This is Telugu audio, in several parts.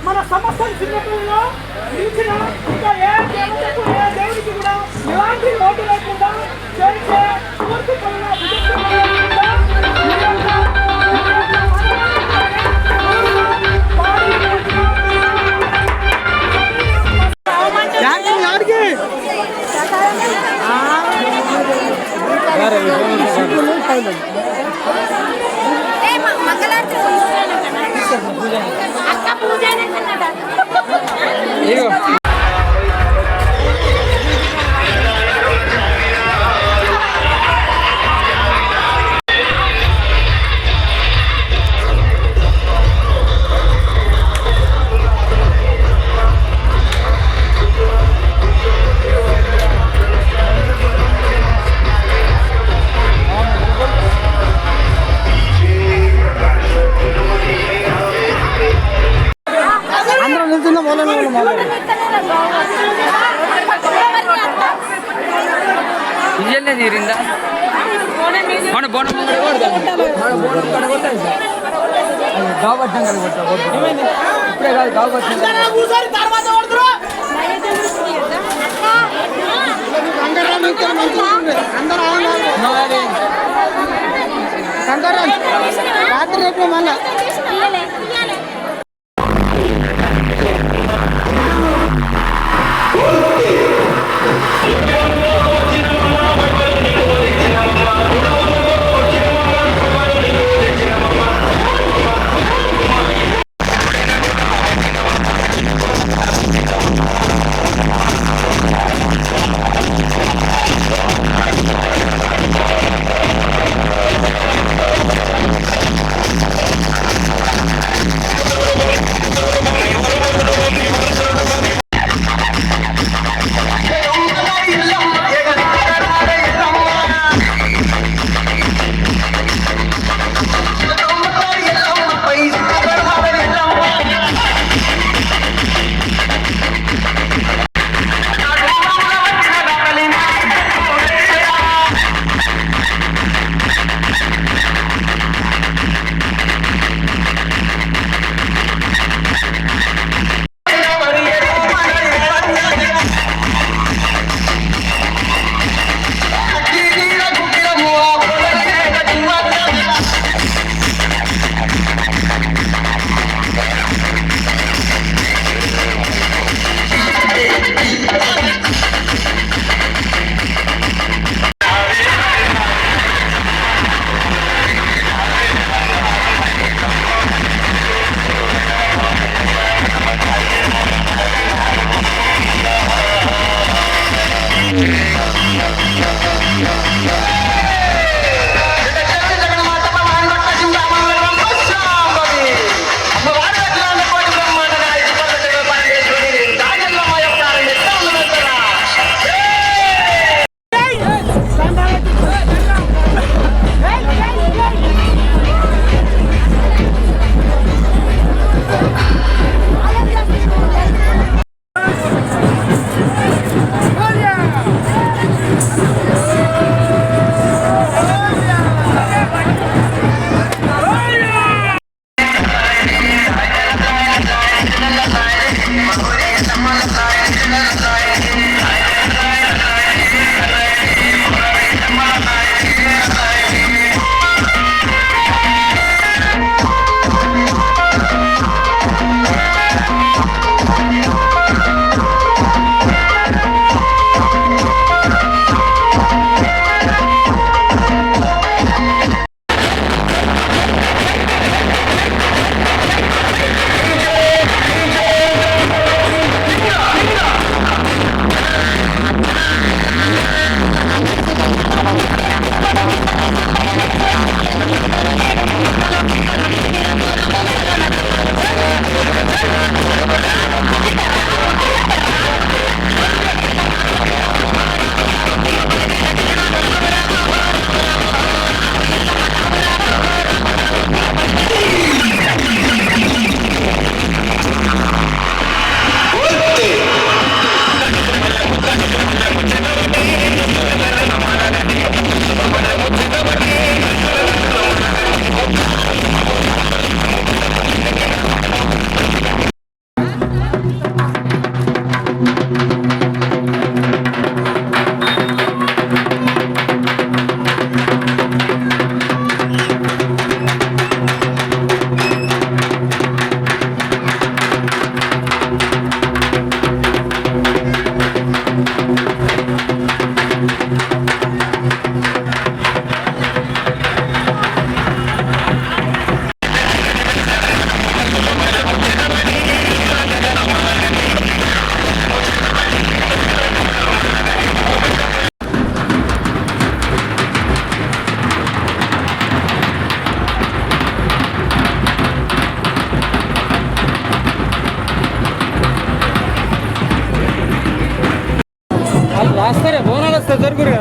మన సమస్యలు చిన్నపిల్లలు నిలిచిన ఇంకా ఏ దేవతకు ఏ దేవుడికి కూడా ఇలాంటి లోటు లేకుండా చేసే పూర్తి రాత్రి రేపు మళ్ళా వస్తారే బోనాలు వస్తాయి దొరుకురు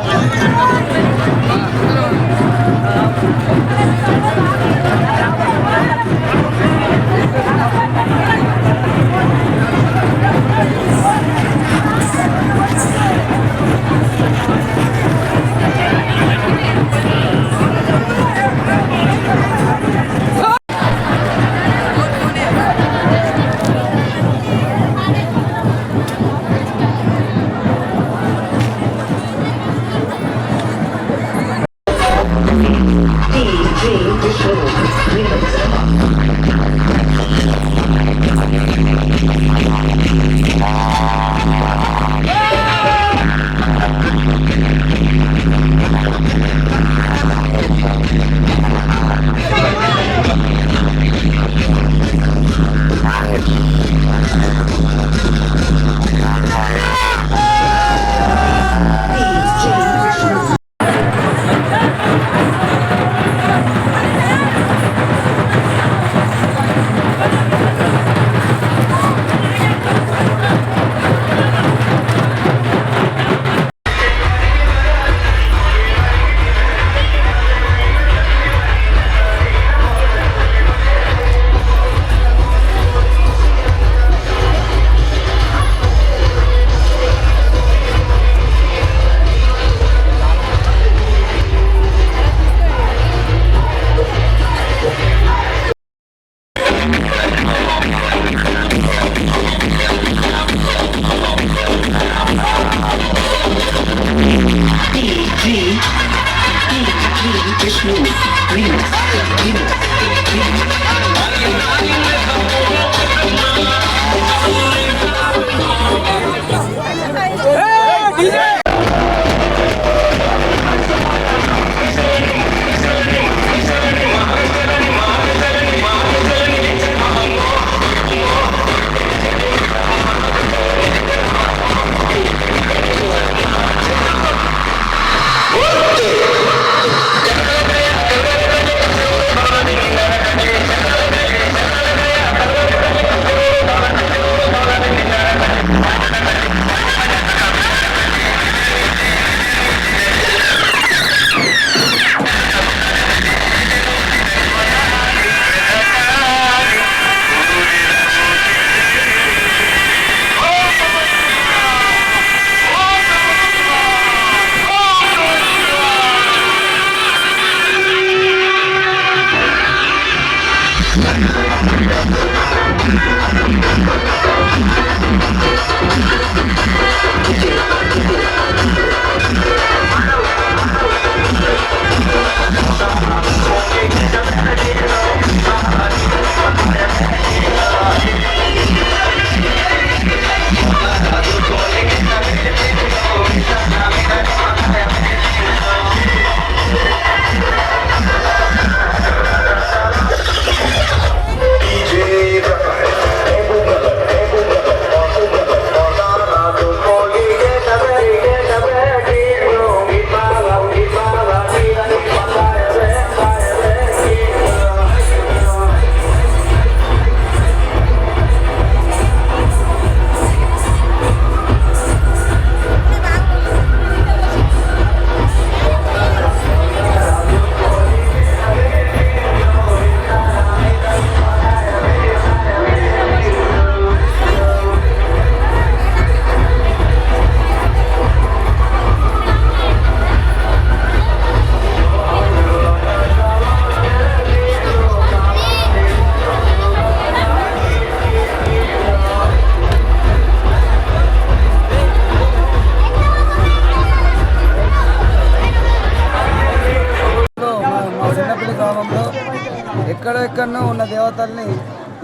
ఎక్కడెక్కడో ఉన్న దేవతల్ని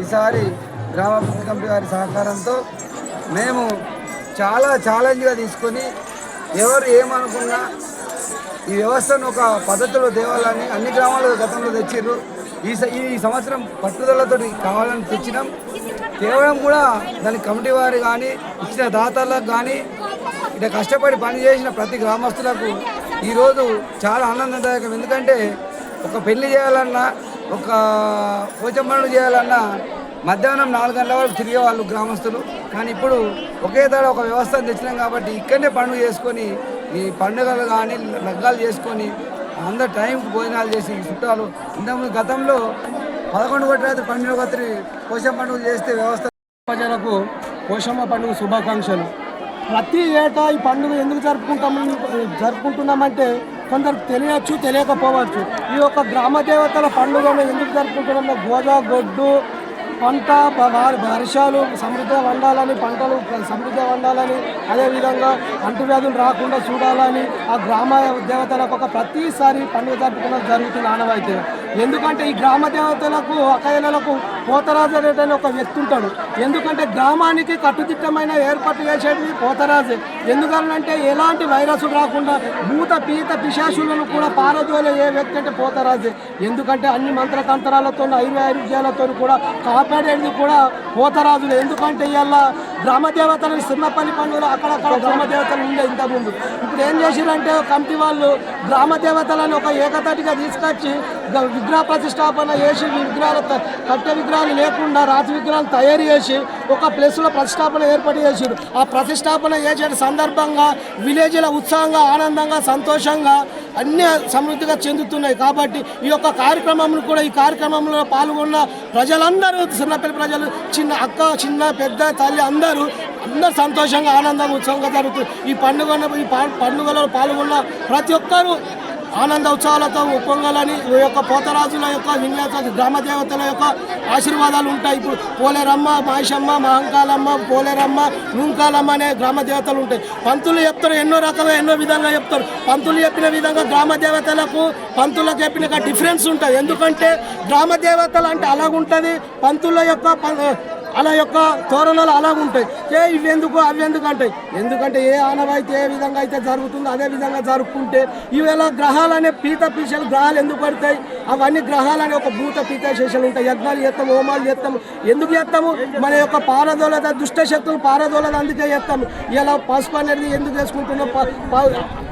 ఈసారి గ్రామాభివృద్ధి కమిటీ వారి సహకారంతో మేము చాలా ఛాలెంజ్గా తీసుకొని ఎవరు ఏమనుకున్నా ఈ వ్యవస్థను ఒక పద్ధతిలో తేవాలని అన్ని గ్రామాలు గతంలో తెచ్చిర్రు. ఈ సంవత్సరం పట్టుదలతో కావాలని తెచ్చినాం. కేవలం కూడా దాని కమిటీ వారు కానీ ఇచ్చిన దాతలకు కానీ ఇట్లా కష్టపడి పనిచేసిన ప్రతి గ్రామస్తులకు ఈరోజు చాలా ఆనందదాయకం. ఎందుకంటే ఒక పెళ్లి చేయాలన్నా, ఒక పోచమ్మను చేయాలన్నా మధ్యాహ్నం 4 గంటల వరకు తిరిగే వాళ్ళు గ్రామస్తులు. కానీ ఇప్పుడు ఒకే తడ ఒక వ్యవస్థను తెచ్చినాం కాబట్టి ఇక్కడనే పండుగ చేసుకొని ఈ పండుగలు కానీ లగ్గాలు చేసుకొని అందరు టైంకి భోజనాలు చేసి చుట్టాలు ఇంతకుముందు గతంలో 11 గంటల రాత్రి 12 రాత్రి పోషణ పండుగలు చేస్తే వ్యవస్థ ప్రజలకు పోషమ్మ పండుగ శుభాకాంక్షలు. ప్రతి ఏటా ఈ పండుగ ఎందుకు జరుపుకుంటున్నామంటే కొందరికి తెలియచ్చు, తెలియకపోవచ్చు. ఈ యొక్క గ్రామ దేవతల పండుగను ఎందుకు జరుపుకుంటున్నామో గోదా గొడ్డు పంట వర్షాలు సమృద్ధిగా వండాలని, పంటలు సమృద్ధిగా వండాలని, అదేవిధంగా అంటువ్యాధులు రాకుండా చూడాలని ఆ గ్రామ దేవతలకు ఒక ప్రతిసారి పండుగ జరుపుకోవడం జరుగుతుంది ఆనవాయితీగా. ఎందుకంటే ఈ గ్రామ దేవతలకు అకయలకు పోతరాజు అనేటువంటి ఒక వ్యక్తి ఉంటాడు. ఎందుకంటే గ్రామానికి కట్టుదిట్టమైన ఏర్పాటు చేసేది పోతరాజే. ఎందుకంటే ఎలాంటి వైరస్లు రాకుండా భూత పీత పిశాచులను కూడా పారదోలే ఏ వ్యక్తి అంటే పోతరాజే. ఎందుకంటే అన్ని మంత్రతంత్రాలతో ఆయుర్వేదాలతో కూడా కాపాడేది కూడా పోతరాజులు. ఎందుకంటే ఇవాళ గ్రామ దేవతలు సిన్నపల్లి పండుగలు అక్కడక్కడ గ్రామ దేవతలు ఉండే ఇంతకుముందు. ఇప్పుడు ఏం చేసిరంటే కమిటీ వాళ్ళు గ్రామ దేవతలను ఒక ఏకతాటిగా తీసుకొచ్చి విగ్రహ ప్రతిష్టాపన చేసి విగ్రహాలు కట్టె విగ్రహాలు లేకుండా రాతి విగ్రహాలు తయారు చేసి ఒక ప్లేస్లో ప్రతిష్టాపన ఏర్పాటు చేసారు. ఆ ప్రతిష్టాపన చేసే సందర్భంగా విలేజ్ల ఉత్సాహంగా, ఆనందంగా, సంతోషంగా అన్ని సమృద్ధిగా చెందుతున్నాయి. కాబట్టి ఈ యొక్క కార్యక్రమంలో కూడా ఈ కార్యక్రమంలో పాల్గొన్న ప్రజలందరూ, చిన్నపిల్ల ప్రజలు, చిన్న అక్క, చిన్న పెద్ద తల్లి అందరూ సంతోషంగా, ఆనందంగా, ఉత్సవంగా జరుగుతుంది. ఈ పండుగలో పాల్గొన్న ప్రతి ఒక్కరూ ఆనంద ఉత్సవాలతో ఉప్పొంగాలని ఈ యొక్క పోతరాజుల యొక్క విన్యాస గ్రామ దేవతల యొక్క ఆశీర్వాదాలు ఉంటాయి. ఇప్పుడు పోలేరమ్మ, మాయిషమ్మ, మహంకాలమ్మ, పోలేరమ్మ, నూంకాలమ్మ అనే గ్రామ దేవతలు ఉంటాయి. పంతులు చెప్తారు ఎన్నో రకాలుగా, ఎన్నో విధంగా చెప్తారు. పంతులు చెప్పిన విధంగా గ్రామ దేవతలకు పంతులకు చెప్పిన డిఫరెన్స్ ఉంటుంది. ఎందుకంటే గ్రామ దేవతలు అంటే అలాగుంటుంది, పంతుల యొక్క అలా యొక్క తోరణాలు అలాగుంటాయి. ఇవెందుకు అవి అంటాయి. ఎందుకంటే ఏ ఆనవాయితీ ఏ విధంగా అయితే జరుగుతుందో అదే విధంగా జరుపుకుంటే ఈవేళ గ్రహాలు అనే పీత పీషలు గ్రహాలు ఎందుకు పడతాయి? అవన్నీ గ్రహాలు అనే ఒక భూత పీత శేషాలు ఉంటాయి. యజ్ఞాలు చేస్తాము, హోమాలు చేస్తాము. ఎందుకు చేస్తాము? మన యొక్క పారదోలత దుష్ట శక్తులు పారదోలత అందుకే చేస్తాము. ఇలా పసుపు అనేది ఎందుకు చేసుకుంటున్నాం?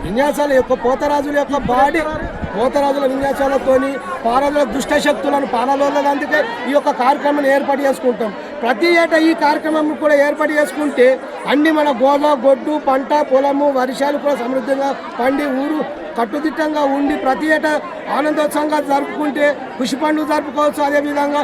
విన్యాసాల యొక్క పోతరాజుల యొక్క బాడీ, పోతరాజుల విన్యాసాలతోని పారదోల దుష్ట శక్తులను పారదోలదు. అందుకే ఈ యొక్క కార్యక్రమాన్ని ఏర్పాటు చేసుకుంటాం. ప్రతి ఏటా ఈ కార్యక్రమం కూడా ఏర్పాటు చేసుకుంటే అన్ని మన గోదా గొడ్డు పంట పొలము వర్షాలు కూడా సమృద్ధిగా పండి ఊరు కట్టుదిట్టంగా ఉండి ప్రతి ఏటా ఆనందోత్సవంగా జరుపుకుంటే ఖుషి పండుగ జరుపుకోవచ్చు. అదేవిధంగా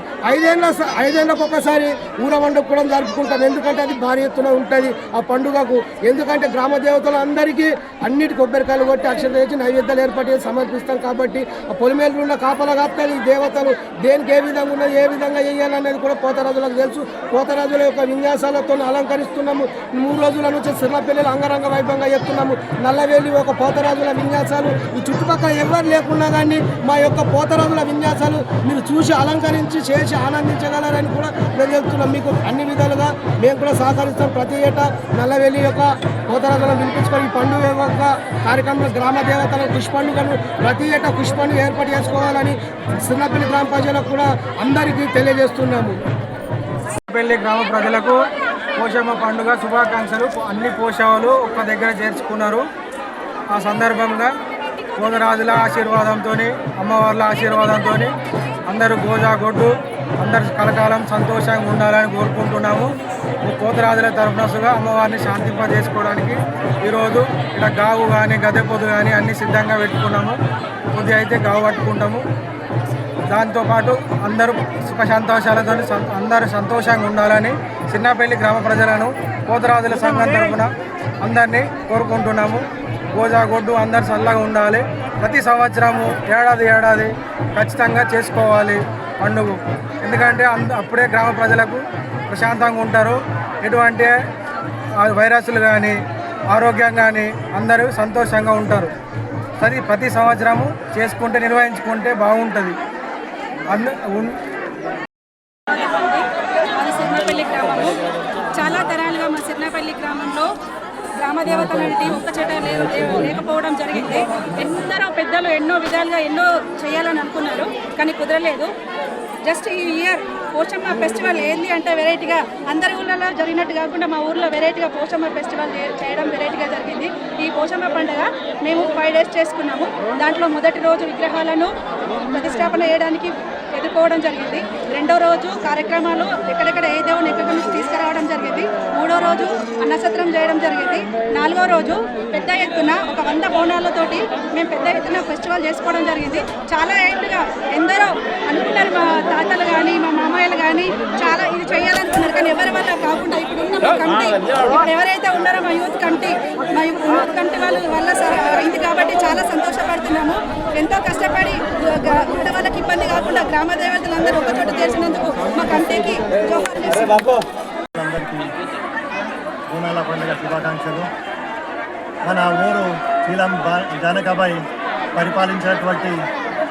ఐదేళ్ళకు ఒకసారి ఊరవండుగ కూడా జరుపుకుంటాం. ఎందుకంటే అది భారీ ఎత్తున ఉంటుంది ఆ పండుగకు. ఎందుకంటే గ్రామ దేవతలు అందరికీ అన్నిటి కొబ్బరికాయలు కొట్టి అక్షర చేసి నైవేద్యాలు ఏర్పాటు చేసి సమర్పిస్తాం. కాబట్టి ఆ పొలిమేలు ఉన్న కాపలా కాపుతాయి ఈ దేవతలు దేనికి ఏ విధంగా ఉన్నది, ఏ విధంగా వేయాలనేది కూడా పోతరాజులకు తెలుసు. పోతరాజుల యొక్క విన్యాసాలతో అలంకరిస్తున్నాము. 3 రోజుల నుంచి సిర్లపల్లిలో అంగరంగ వైభవంగా చెప్తున్నాము. నల్లవేలి ఒక పోతరాజుల విన్యాసాలు ఈ చుట్టుపక్కల ఎవరు లేకున్నా కానీ మా యొక్క పోతరాజుల విన్యాసాలు మీరు చూసి అలంకరించి చేసి ఆనందించగలరని కూడా మేము చెప్తున్నాం. మీకు అన్ని విధాలుగా మేము కూడా సహకరిస్తాం. ప్రతి ఏటా నల్లవేలి యొక్క పోతరాజులను వినిపించుకొని ఈ పండుగ యొక్క కార్యక్రమంలో గ్రామ దేవతల ఖుషి పండుగను ప్రతి ఏటా ఖుషి పండుగ ఏర్పాటు చేసుకోవాలని సిన్నపల్లి గ్రామ ప్రజలకు కూడా అందరికీ తెలియజేస్తున్నాము. పెళ్లి గ్రామ ప్రజలకు పోషమ్మ పండుగ శుభాకాంక్షలు. అన్ని పోషాలు ఒక్క దగ్గర చేర్చుకున్నారు. ఆ సందర్భంగా పోతరాజుల ఆశీర్వాదంతో, అమ్మవార్ల ఆశీర్వాదంతో అందరూ గోజా గొడ్డు అందరు కలకాలం సంతోషంగా ఉండాలని కోరుకుంటున్నాము. పోతరాజుల తరఫునసుగా అమ్మవారిని శాంతింపజేసుకోవడానికి ఈరోజు ఇలా గావు కానీ గద్దె పొద్దు కానీ అన్నీ సిద్ధంగా పెట్టుకున్నాము. కొద్దిగా అయితే గావు పట్టుకుంటాము. దాంతోపాటు అందరూ సుఖ సంతోషాలతో అందరూ సంతోషంగా ఉండాలని చిన్నపల్లి గ్రామ ప్రజలను పోతరాజుల సంఘం తరఫున అందరినీ కోరుకుంటున్నాము. గోజాగొడ్డు అందరు చల్లగా ఉండాలి. ప్రతి సంవత్సరము ఏడాది ఖచ్చితంగా చేసుకోవాలి పండుగ. ఎందుకంటే అప్పుడే గ్రామ ప్రజలకు ప్రశాంతంగా ఉంటారు. ఎటువంటి వైరస్లు కానీ ఆరోగ్యం కానీ అందరూ సంతోషంగా ఉంటారు. ప్రతి సంవత్సరము చేసుకుంటే నిర్వహించుకుంటే బాగుంటుంది. సిర్నపల్లి గ్రామము చాలా తరాలుగా మా సిర్నపల్లి గ్రామంలో గ్రామదేవతలు అంటే ఒక్క చెట లేకపోవడం జరిగింది. ఎందరో పెద్దలు ఎన్నో విధాలుగా ఎన్నో చేయాలని అనుకున్నారు, కానీ కుదరలేదు. జస్ట్ ఈ ఇయర్ పోచమ్మ ఫెస్టివల్ ఏంది అంటే వెరైటీగా అందరి ఊళ్ళలో జరిగినట్టు కాకుండా మా ఊర్లో వెరైటీగా పోచమ్మ ఫెస్టివల్ చేయడం వెరైటీగా జరిగింది. ఈ పోచమ్మ పండుగ మేము 5 days చేసుకున్నాము. దాంట్లో మొదటి రోజు విగ్రహాలను ప్రతిష్టాపన చేయడానికి ఎదుర్కోవడం జరిగింది. రెండో రోజు కార్యక్రమాలు ఎక్కడెక్కడ ఏ దేవుని ఎక్కడి నుంచి తీసుకురావడం జరిగింది. మూడో రోజు అన్నసత్రం చేయడం జరిగింది. నాలుగో రోజు పెద్ద ఎత్తున ఒక 100 బోనాలతోటి మేము పెద్ద ఎత్తున ఫెస్టివల్ చేసుకోవడం జరిగింది. చాలా ఏళ్ళుగా ఎందరో అనుకున్నారు, మా తాతలు కానీ మా మామయ్యలు కానీ చాలా ఇది చేయాలనుకున్నారు. కానీ ఎవరి వల్ల కాకుండా ఇప్పుడున్న మా కమిటీ, ఇప్పుడు ఎవరైతే ఉన్నారో మా యూత్ కమిటీ వల్ల అయింది కాబట్టి చాలా సంతోషపడుతున్నాము. ఎంతో కష్టపడి వాళ్ళకి ఇబ్బంది కాకుండా గ్రామ దేవతలందరూ ఒక చోట చేర్చినందుకు మా కమిటీకి జోహార్ చేస్తున్నాము. అందరికీ బోనాల పండుగ శుభాకాంక్షలు. మన ఊరు చీలం జానకాబాయి పరిపాలించినటువంటి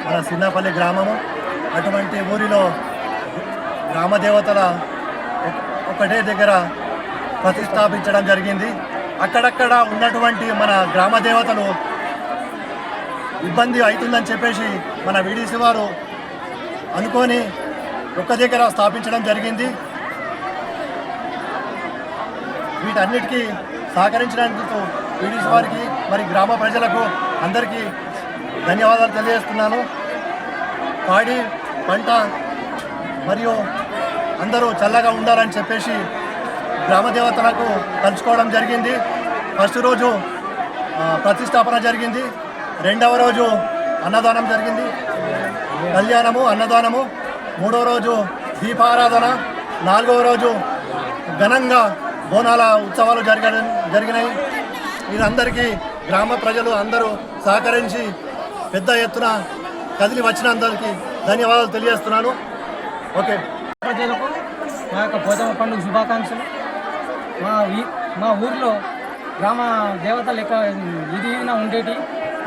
మన సిన్నపల్లి గ్రామము. అటువంటి ఊరిలో గ్రామదేవతల ఒకటే దగ్గర ప్రతిష్టాపించడం జరిగింది. అక్కడక్కడ ఉన్నటువంటి మన గ్రామదేవతలు ఇబ్బంది అవుతుందని చెప్పేసి మన వీడీసీ వారు అనుకొని ఒక్క దగ్గర స్థాపించడం జరిగింది. వీటన్నిటికీ సహకరించినందుకు వీడీసీ వారికి మరి గ్రామ ప్రజలకు అందరికీ ధన్యవాదాలు తెలియజేస్తున్నాను. పాడి పంట మరియు అందరూ చల్లగా ఉండాలని చెప్పేసి గ్రామదేవతలకు తలుచుకోవడం జరిగింది. ఫస్ట్ రోజు ప్రతిష్టాపన జరిగింది. రెండవ రోజు అన్నదానం జరిగింది, కళ్యాణము అన్నదానము. మూడవ రోజు దీపారాధన. నాలుగవ రోజు ఘనంగా బోనాల ఉత్సవాలు జరిగినాయి. వీరందరికీ గ్రామ ప్రజలు అందరూ సహకరించి పెద్ద ఎత్తున కదిలి వచ్చిన అందరికీ ధన్యవాదాలు తెలియజేస్తున్నాను. ఓకే. ప్రజలకు మా యొక్క పోచమ్మ పండుగ శుభాకాంక్షలు. మా ఊరిలో గ్రామ దేవతలు ఇది ఉండేటి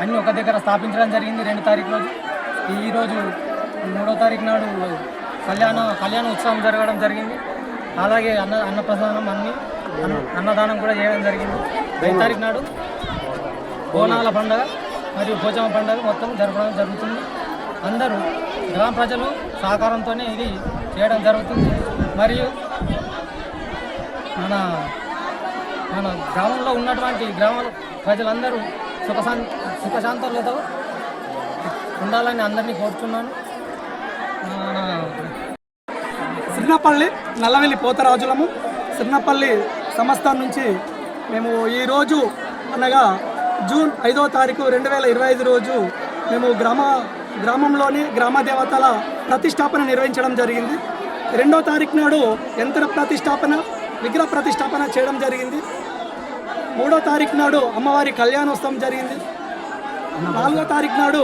అన్నీ ఒక దగ్గర స్థాపించడం జరిగింది. 2 తారీఖు రోజు. ఈరోజు 3వ తారీఖు నాడు కళ్యాణ ఉత్సవం జరగడం జరిగింది. అలాగే అన్నప్రసాదం అన్నదానం కూడా చేయడం జరిగింది. 5వ తారీఖు నాడు బోనాల పండుగ మరియు పోచమ్మ పండుగ మొత్తం జరపడం జరుగుతుంది. అందరూ గ్రామ ప్రజలు సహకారంతోనే ఇది చేయడం జరుగుతుంది. మరియు మన గ్రామంలో ఉన్నటువంటి గ్రామ ప్రజలందరూ సుఖశాంతులతో ఉండాలని అందరినీ కోరుతున్నాను. సిర్నపల్లి నల్లవెల్లి పోతరాజులము. సిర్నపల్లి సంస్థానం నుంచి మేము ఈరోజు అనగా జూన్ 5వ తారీఖు 2025 రోజు మేము గ్రామంలోని గ్రామ దేవతల ప్రతిష్టాపన నిర్వహించడం జరిగింది. 2వ తారీఖు నాడు యంత్ర ప్రతిష్టాపన, విగ్రహ ప్రతిష్టాపన చేయడం జరిగింది. 3వ తారీఖు నాడు అమ్మవారి కళ్యాణోత్సవం జరిగింది. 4వ తారీఖు నాడు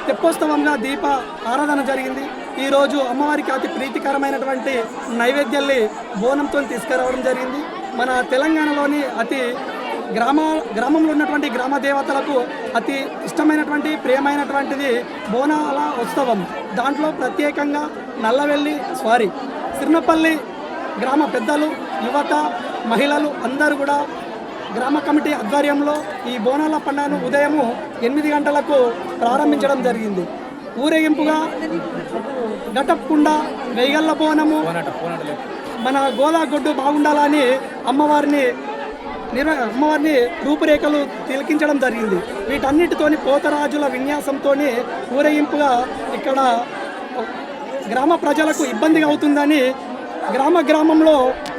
తెప్పోత్సవంగా దీప ఆరాధన జరిగింది. ఈరోజు అమ్మవారికి అతి ప్రీతికరమైనటువంటి నైవేద్యాల్ని బోనంతో తీసుకురావడం జరిగింది. మన తెలంగాణలోని గ్రామంలో ఉన్నటువంటి గ్రామ దేవతలకు అతి ఇష్టమైనటువంటి ప్రియమైనటువంటిది బోనాల ఉత్సవం. దాంట్లో ప్రత్యేకంగా సిర్నపల్లి గ్రామ పెద్దలు, యువత, మహిళలు అందరూ కూడా గ్రామ కమిటీ ఆధ్వర్యంలో ఈ బోనాల పండుగను ఉదయము 8 గంటలకు ప్రారంభించడం జరిగింది. ఊరేగింపుగా ఘటప్కుండ, వెయ్యల్ల బోనము, మన గోదాగొడ్డు బాగుండాలని అమ్మవారిని రూపురేఖలు తిలకించడం జరిగింది. వీటన్నిటితోని పోతరాజుల విన్యాసంతో ఊరేగింపుగా ఇక్కడ గ్రామ ప్రజలకు ఇబ్బందిగా అవుతుందని గ్రామంలో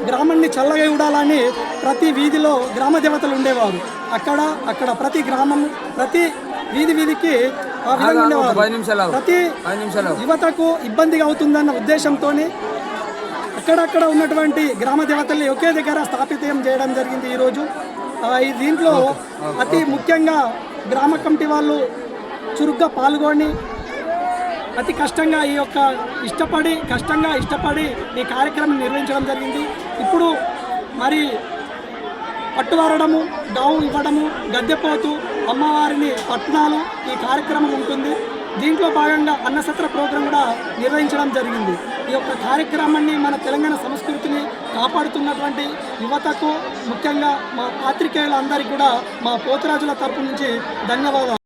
గ్రామాన్ని చల్లగా చూడాలని ప్రతి వీధిలో గ్రామ దేవతలు ఉండేవారు. అక్కడ ప్రతి వీధికి ఆ విధంగా ఉండేవారు. ప్రతి యువతకు ఇబ్బందిగా అవుతుందన్న ఉద్దేశంతో అక్కడక్కడ ఉన్నటువంటి గ్రామ దేవతల్ని ఒకే దగ్గర స్థాపితం చేయడం జరిగింది. ఈరోజు దీంట్లో అతి ముఖ్యంగా గ్రామ కమిటీ వాళ్ళు చురుగ్గా పాల్గొని అతి కష్టంగా ఇష్టపడి ఈ కార్యక్రమం నిర్వహించడం జరిగింది. ఇప్పుడు మరి పట్టువారడము, గావు ఇవ్వడము, గద్దెపోతు, అమ్మవారిని పట్నాలు ఈ కార్యక్రమం ఉంటుంది. దీంట్లో భాగంగా అన్నసత్ర ప్రోగ్రాం కూడా నిర్వహించడం జరిగింది. ఈ యొక్క కార్యక్రమాన్ని మన తెలంగాణ సంస్కృతిని కాపాడుతున్నటువంటి యువతకు, ముఖ్యంగా మా పాత్రికేయులందరికీ కూడా మా పోతరాజుల తరపు నుంచి ధన్యవాదాలు.